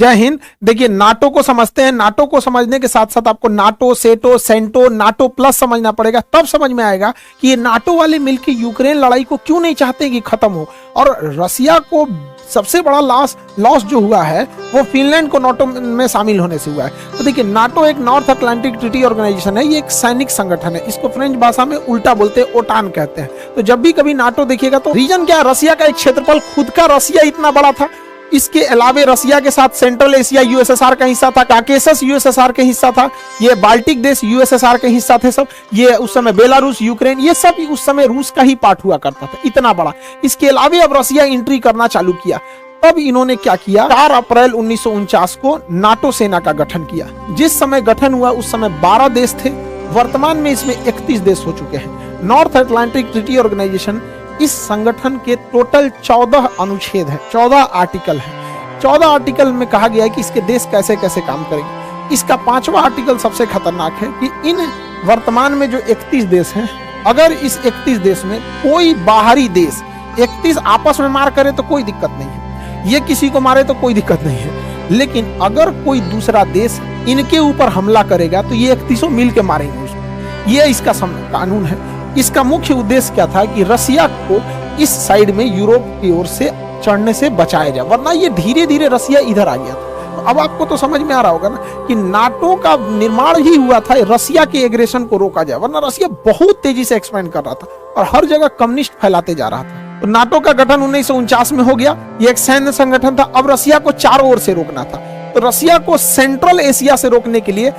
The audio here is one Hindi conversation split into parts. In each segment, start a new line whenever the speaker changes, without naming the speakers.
जय हिंद। देखिए नाटो को समझते हैं, नाटो को समझने के साथ साथ आपको नाटो, सेटो, सेंटो, नाटो प्लस समझना पड़ेगा, तब समझ में आएगा कि ये नाटो वाले मिलकर यूक्रेन लड़ाई को क्यों नहीं चाहते कि खत्म हो। और रसिया को सबसे बड़ा लॉस जो हुआ है वो फिनलैंड को नाटो में शामिल होने से हुआ है। तो देखिए नाटो एक नॉर्थ अटलांटिक ट्रीटी ऑर्गेनाइजेशन है, ये एक सैनिक संगठन है, इसको फ्रेंच भाषा में उल्टा बोलते हैं, ओटान कहते हैं। तो जब भी कभी नाटो देखिएगा तो रीजन क्या है, रसिया का एक क्षेत्रफल, खुद का रसिया इतना बड़ा था, इसके अलावे रसिया के साथ सेंट्रल एशिया यूएसएसआर का हिस्सा था, काकेसस यूएसएसआर का हिस्सा था, ये बाल्टिक देश यूएसएसआर के हिस्सा थे सब, ये उस समय बेलारूस, यूक्रेन, ये सब उस समय रूस का ही पार्ट हुआ करता था, इतना बड़ा। इसके अलावे अब रसिया एंट्री करना चालू किया, तब इन्होंने क्या किया, 4 अप्रैल 1949 को नाटो सेना का गठन किया। जिस समय गठन हुआ उस समय 12 देश थे, वर्तमान में इसमें 31 देश हो चुके हैं। नॉर्थ अटलांटिक ट्रीटी ऑर्गेनाइजेशन, इस संगठन के टोटल 14 अनुच्छेद है, 14 आर्टिकल है। 14 आर्टिकल में कहा गया है कि इसके देश कैसे कैसे काम करेंगे। इसका 5वां आर्टिकल सबसे खतरनाक है कि इन वर्तमान में जो 31 देश हैं, अगर इस 31 देश में कोई बाहरी देश 31 आपस में मार करे तो कोई दिक्कत नहीं है, ये किसी को मारे तो कोई दिक्कत नहीं है, लेकिन अगर कोई दूसरा देश इनके ऊपर हमला करेगा तो ये 31 मिल के मारेंगे उसको। ये इसका कानून है। इसका मुख्य उद्देश्य क्या था कि रसिया को इस साइड में यूरोप की ओर से चढ़ने से बचाया जाए, वरना ये धीरे धीरे रसिया इधर आ गया था। तो अब आपको तो समझ में आ रहा होगा ना कि नाटो का निर्माण ही हुआ था रसिया के एग्रेशन को रोका जाए, वरना रसिया बहुत तेजी से एक्सपेंड कर रहा था और हर जगह कम्युनिस्ट फैलाते जा रहा था। तो नाटो का गठन 1949 में हो गया, ये एक सैन्य संगठन था। अब रसिया को चारों ओर से रोकना था, तो रसिया को सेंट्रल एशिया से रोकने के लिए,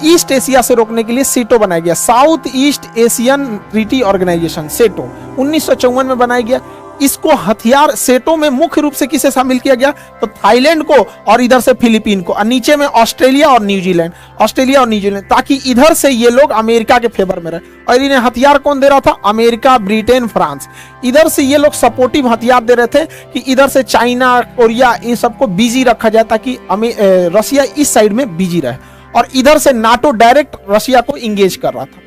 ईस्ट एशिया से रोकने के लिए सेटो बनाया गया, South East Asian Treaty Organization, SEATO 1954 में बनाया गया। इसको हथियार, सेटो में मुख्य रूप से किसे शामिल किया गया, तो थाईलैंड को और इधर से फिलीपीन को, और नीचे में ऑस्ट्रेलिया और न्यूजीलैंड, ताकि इधर से ये लोग अमेरिका के फेवर में रहे। और इन्हें हथियार कौन दे रहा था, अमेरिका, ब्रिटेन, फ्रांस। इधर से ये लोग सपोर्टिव हथियार दे रहे थे कि इधर से चाइना, कोरिया, इन सबको बिजी रखा जाए ताकि रसिया इस साइड में बिजी रहे, और इधर से नाटो डायरेक्ट रसिया को इंगेज कर रहा था।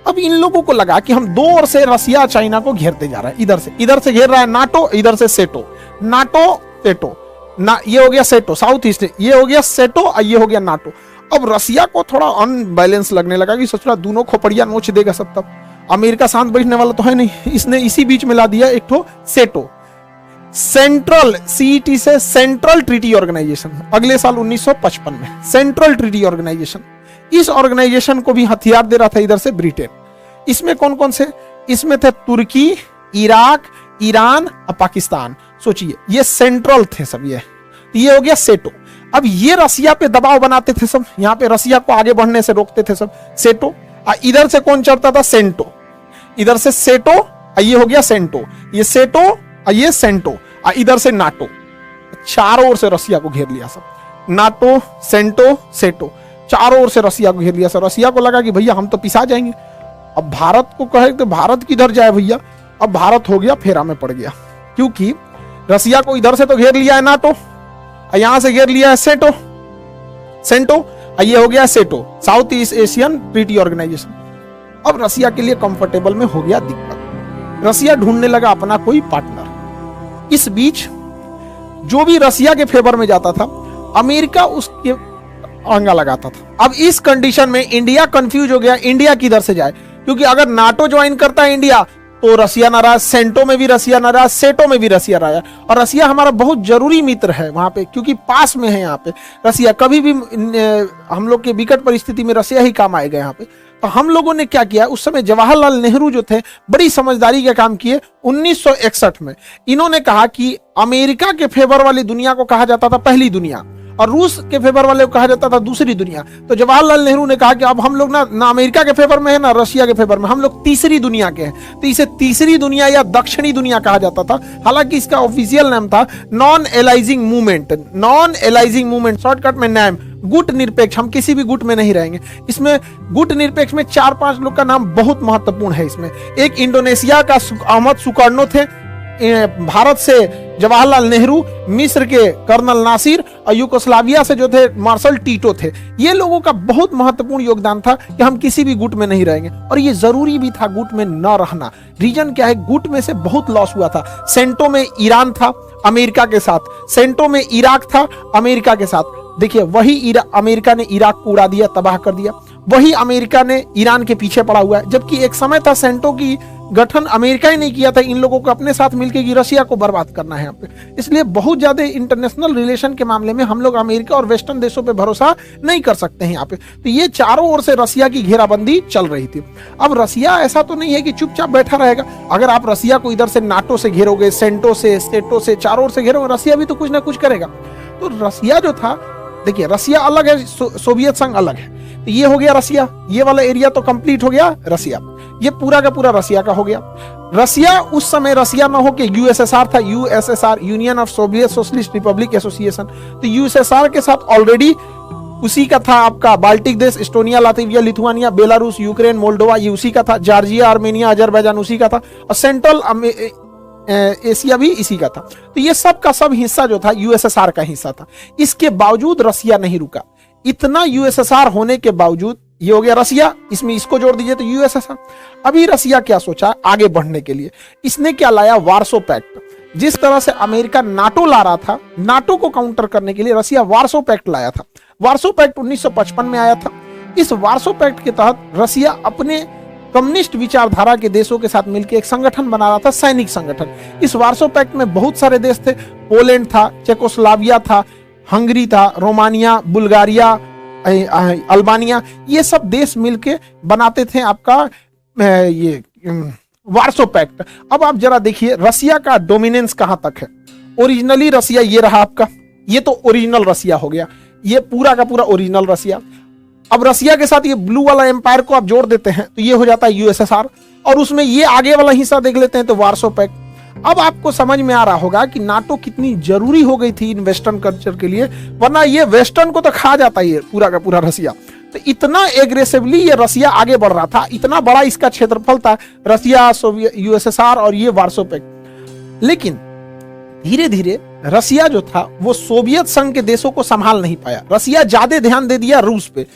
अब इन लोगों को लगा कि हम दो ओर से रसिया चाइना को घेरते जा रहा है, इधर से घेर रहा है नाटो, इधर से सेटो, नाटो सेटो ना, ये हो गया सेटो साउथ ईस्ट, ये हो गया सेटो और ये हो गया नाटो। अब रसिया को थोड़ा अनबैलेंस लगने लगा कि सोच रहा दोनों खोपड़िया नोच देगा सब, तब अमेरिका शांत बैठने वाला तो है नहीं, इसने इसी बीच में ला दिया एक ठो सेटो, सेंट्रल, सीईटी से सेंट्रल ट्रीटी ऑर्गेनाइजेशन, अगले साल 1955 में सेंट्रल ट्रीटी ऑर्गेनाइजेशन। इस ऑर्गेनाइजेशन को भी हथियार दे रहा था इधर से ब्रिटेन। इसमें कौन कौन से, इसमें थे तुर्की, इराक, ईरान और पाकिस्तान। सोचिए ये सेंट्रल थे सब, ये हो गया सेटो। अब ये रसिया पे दबाव बनाते थे सब, यहाँ पे रसिया को आगे बढ़ने से रोकते थे सब, सेटो। इधर से कौन चढ़ता था, सेंटो, इधर से सेटो, ये हो गया सेंटो, ये सेटो, ये सेंटो, इधर से नाटो। चारों ओर से रसिया को घेर लिया सब, नाटो, सेंटो, सेटो, चारों ओर से रसिया को घेर लिया सब। रसिया को लगा कि भैया हम तो पिसा जाएंगे। अब भारत को कहे तो भारत किधर जाए भैया, अब भारत हो गया फेरा में पड़ गया, क्योंकि रसिया को इधर से तो घेर लिया है नाटो, यहां से घेर लिया है सेंटो, ये हो गया SEATO, South East Asian Treaty Organization. अब रसिया के लिए कंफर्टेबल में हो गया दिक्कत, रसिया ढूंढने लगा अपना कोई पार्टनर। इस बीच जो भी रसिया के फेवर में जाता था, अमेरिका उसके अंगा लगाता था। अब इस कंडीशन में इंडिया कंफ्यूज हो गया, इंडिया किधर से जाए, क्योंकि अगर नाटो ज्वाइन करता है इंडिया तो रसिया नाराज, सेंटो में भी रसिया नाराज, सेटो में भी रसिया नाराज, और रसिया हमारा बहुत जरूरी मित्र है वहां पे, क्योंकि पास में है यहाँ पे रसिया, कभी भी हम लोग के विकट परिस्थिति में रसिया ही काम आएगा यहाँ पे। तो हम लोगों ने क्या किया, उस समय जवाहरलाल नेहरू जो थे बड़ी समझदारी का काम किए। 1961 में इन्होंने कहा कि अमेरिका के फेवर वाली दुनिया को कहा जाता था पहली दुनिया, और रूस के फेवर वाले को कहा जाता था दूसरी दुनिया। तो जवाहरलाल नेहरू ने कहा कि अब हम लोग ना अमेरिका के फेवर में है ना रसिया के फेवर में, हम लोग तीसरी दुनिया के हैं। तो इसे तीसरी दुनिया या दक्षिणी दुनिया कहा जाता था। हालांकि इसका ऑफिशियल नाम था नॉन एलाइजिंग मूवमेंट, शॉर्टकट में नाम गुट निरपेक्ष, हम किसी भी गुट में नहीं रहेंगे। इसमें गुट निरपेक्ष में 4-5 लोग का नाम बहुत महत्वपूर्ण है। इसमें एक इंडोनेशिया का अहमद सुकर्नो थे, भारत से जवाहरलाल नेहरू, मिस्र के कर्नल नासिर और यूगोस्लाविया से जो थे मार्शल टीटो थे। ये लोगों का बहुत महत्वपूर्ण योगदान था कि हम किसी भी गुट में नहीं रहेंगे, और ये जरूरी भी था गुट में न रहना। रीजन क्या है, गुट में से बहुत लॉस हुआ था। सेंटो में ईरान था अमेरिका के साथ, सेंटो में इराक था अमेरिका के साथ। देखिए वही अमेरिका ने इराक को उड़ा दिया, तबाह कर दिया। वही अमेरिका ने ईरान के पीछे पड़ा हुआ है, जबकि एक समय था सेंटो की गठन अमेरिका ही नहीं किया था, इन लोगों को अपने साथ मिलकर कि रशिया को बर्बाद करना है यहाँ पे। इसलिए बहुत ज्यादा इंटरनेशनल रिलेशन के मामले में हम लोग अमेरिका और वेस्टर्न देशों पे भरोसा नहीं कर सकते हैं यहाँ पे। तो ये चारों ओर से रशिया की घेराबंदी चल रही थी। अब रशिया ऐसा तो नहीं है कि चुपचाप बैठा रहेगा। अगर आप रशिया को इधर से नाटो से घेरोगे, सेंटो से, स्टेटो से, चारों ओर से घेरोगे, रशिया भी तो कुछ ना कुछ करेगा। तो रशिया जो था, देखिए रशिया अलग है, सोवियत संघ अलग है। तो ये हो गया रशिया, ये वाला एरिया तो कंप्लीट हो गया रशिया, ये पूरा का पूरा रशिया का हो गया। रशिया उस समय रशिया ना हो के यूएसएसआर था, USSR, union of Soviet socialist Republic association. तो यूएसएसआर के साथ ऑलरेडी उसी का था आपका बाल्टिक देश, Estonia, Latvia, Lithuania, Belarus, Ukraine, Moldova, ये उसी का था। जॉर्जिया, आर्मेनिया, अजरबैजान उसी का था, और सेंट्रल एशिया भी इसी का था। तो ये सब का सब हिस्सा जो था यूएसएसआर का हिस्सा था। इसके बावजूद रशिया नहीं रुका। इतना यूएसएसआर होने के बावजूद, ये हो गया रशिया, इसमें इसको जोड़ दीजिए तो यूएसएसआर। अभी रशिया क्या सोचा आगे बढ़ने के लिए, इसने क्या लाया, वार्सो पैक्ट। जिस तरह से अमेरिका नाटो ला रहा था, नाटो को काउंटर करने के लिए रशिया वार्सो पैक्ट लाया था। वार्सो पैक्ट 1955 में आया था। इस वार्सो पैक्ट के तहत रशिया अपने कम्युनिस्ट विचारधारा के देशों के साथ मिलकर एक संगठन बना रहा था, सैनिक संगठन। इस वार्सो पैक्ट में बहुत सारे देश थे, पोलैंड था, चेकोस्लोवाकिया था, हंगरी था, रोमानिया, बुल्गारिया, अल्बानिया, ये सब देश मिलके बनाते थे आपका ये वार्सो पैक्ट। अब आप जरा देखिए रशिया का डोमिनेंस कहां तक है। ओरिजिनली रशिया ये रहा आपका, ये तो ओरिजिनल रशिया हो गया, ये पूरा का पूरा ओरिजिनल रशिया। अब रशिया के साथ ये ब्लू वाला एम्पायर को आप जोड़ देते हैं तो ये हो जाता है यूएसएसआर, और उसमें ये आगे वाला हिस्सा देख लेते हैं तो वार्सो पैक्ट। अब आपको समझ में आ रहा होगा कि नाटो कितनी जरूरी हो गई थी इन वेस्टर्न कल्चर के लिए, वरना ये वेस्टर्न को तो खा जाता ये पूरा का पूरा रशिया। तो इतना एग्रेसिवली ये रशिया आगे बढ़ रहा था, इतना बड़ा इसका क्षेत्रफल था, रशिया, सोवियत, यूएसएसआर और ये वार्सो पैक्ट। लेकिन धीरे धीरे रशिया जो था वो सोवियत संघ के देशों को संभाल नहीं पाया। रशिया ज्यादा ध्यान दे दिया रूस पे,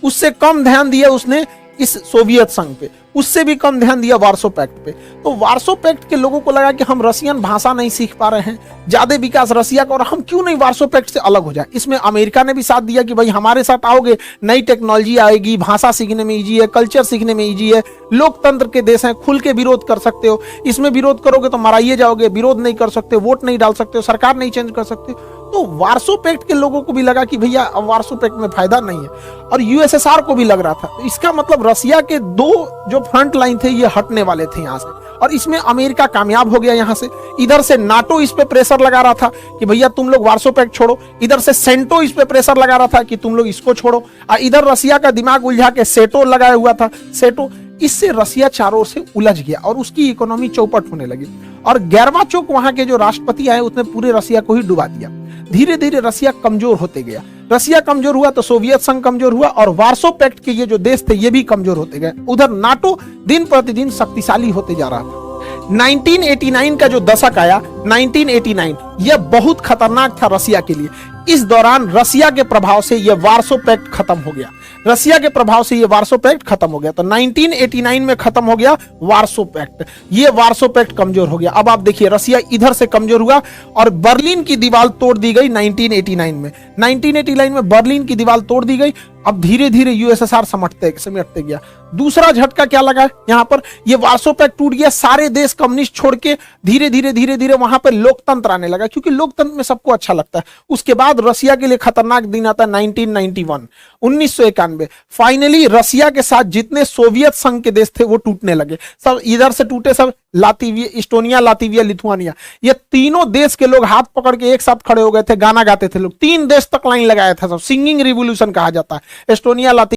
उससे कम ध्यान दिया उसने इस सोवियत संघ पे, उससे भी कम ध्यान दिया वार्सो पैक्ट पे। तो वार्सो पैक्ट के लोगों को लगा कि हम रशियन भाषा नहीं सीख पा रहे हैं, ज्यादा विकास रशिया का, और हम क्यों नहीं वार्सो पैक्ट से अलग हो जाए। इसमें अमेरिका ने भी साथ दिया कि भाई हमारे साथ आओगे, नई टेक्नोलॉजी आएगी, भाषा सीखने में इजी है, कल्चर सीखने में इजी है, लोकतंत्र के देश हैं, खुल के विरोध कर सकते हो, इसमें विरोध करोगे तो मराइए जाओगे, विरोध नहीं कर सकते, वोट नहीं डाल सकते हो, सरकार नहीं चेंज कर सकते। तो वार्सो पैक्ट के लोगों को भी लगा कि भैया अब वार्सो पैक्ट में फायदा नहीं है, और यूएसएसआर को भी लग रहा था। तो इसका मतलब रशिया के दो जो फ्रंट लाइन थे ये हटने वाले थे यहाँ से, और इसमें अमेरिका कामयाब हो गया यहाँ से। इधर से नाटो इस पे प्रेशर लगा रहा था कि भैया तुम लोग वार्सो पैक्ट छोड़ो, इधर से सेंटो इस पे प्रेशर लगा रहा था कि तुम लोग इसको छोड़ो, और इधर रशिया का दिमाग उलझा के सेटो लगाया हुआ था, सेटो। इससे रशिया चारों ओर से उलझ गया और उसकी इकोनॉमी चौपट होने लगी, और गैरवाचोक वहां के जो राष्ट्रपति आए उसने पूरे रशिया को ही डुबा दिया। धीरे धीरे रशिया कमजोर होते गया। रशिया कमजोर हुआ तो सोवियत संघ कमजोर हुआ, और वार्सो पैक्ट के ये जो देश थे ये भी कमजोर होते गए। उधर नाटो दिन प्रतिदिन शक्तिशाली होते जा रहा था। 1989 का जो दशक आया, 1989, यह बहुत खतरनाक था रशिया के लिए। इस दौरान रशिया के प्रभाव से यह वार्सो पैक्ट खत्म हो गया, रशिया के प्रभाव से ये वार्सो पैक्ट खत्म हो गया। तो 1989 में खत्म हो गया वार्सो पैक्ट, ये वार्सो पैक्ट कमजोर हो गया। अब आप देखिए रशिया इधर से कमजोर हुआ और बर्लिन की दीवार तोड़ दी गई 1989 में। 1989 में बर्लिन की दीवार तोड़ दी गई। अब धीरे धीरे यूएसएसआर समेटते गया। दूसरा झटका क्या लगा यहाँ पर, ये वार्सो पैक्ट टूट गया, सारे देश कम्युनिस्ट छोड़ के धीरे धीरे वहां पर लोकतंत्र आने लगा, क्योंकि लोकतंत्र में सबको अच्छा लगता है। उसके बाद रशिया के लिए खतरनाक दिन आता है 1991, 1991। फाइनली रशिया के साथ जितने सोवियत संघ के देश थे वो टूटने लगे। सब इधर से टूटे, सब लातविया, एस्टोनिया, लातविया, लिथुआनिया, ये तीनों देश के लोग हाथ पकड़ के एक साथ खड़े हो गए थे, गाना गाते थे लोग। 3 देश तक लाइन लगाया था, सब सिंगिंग रिवॉल्यूशन कहा जाता है। एस्टोनिया,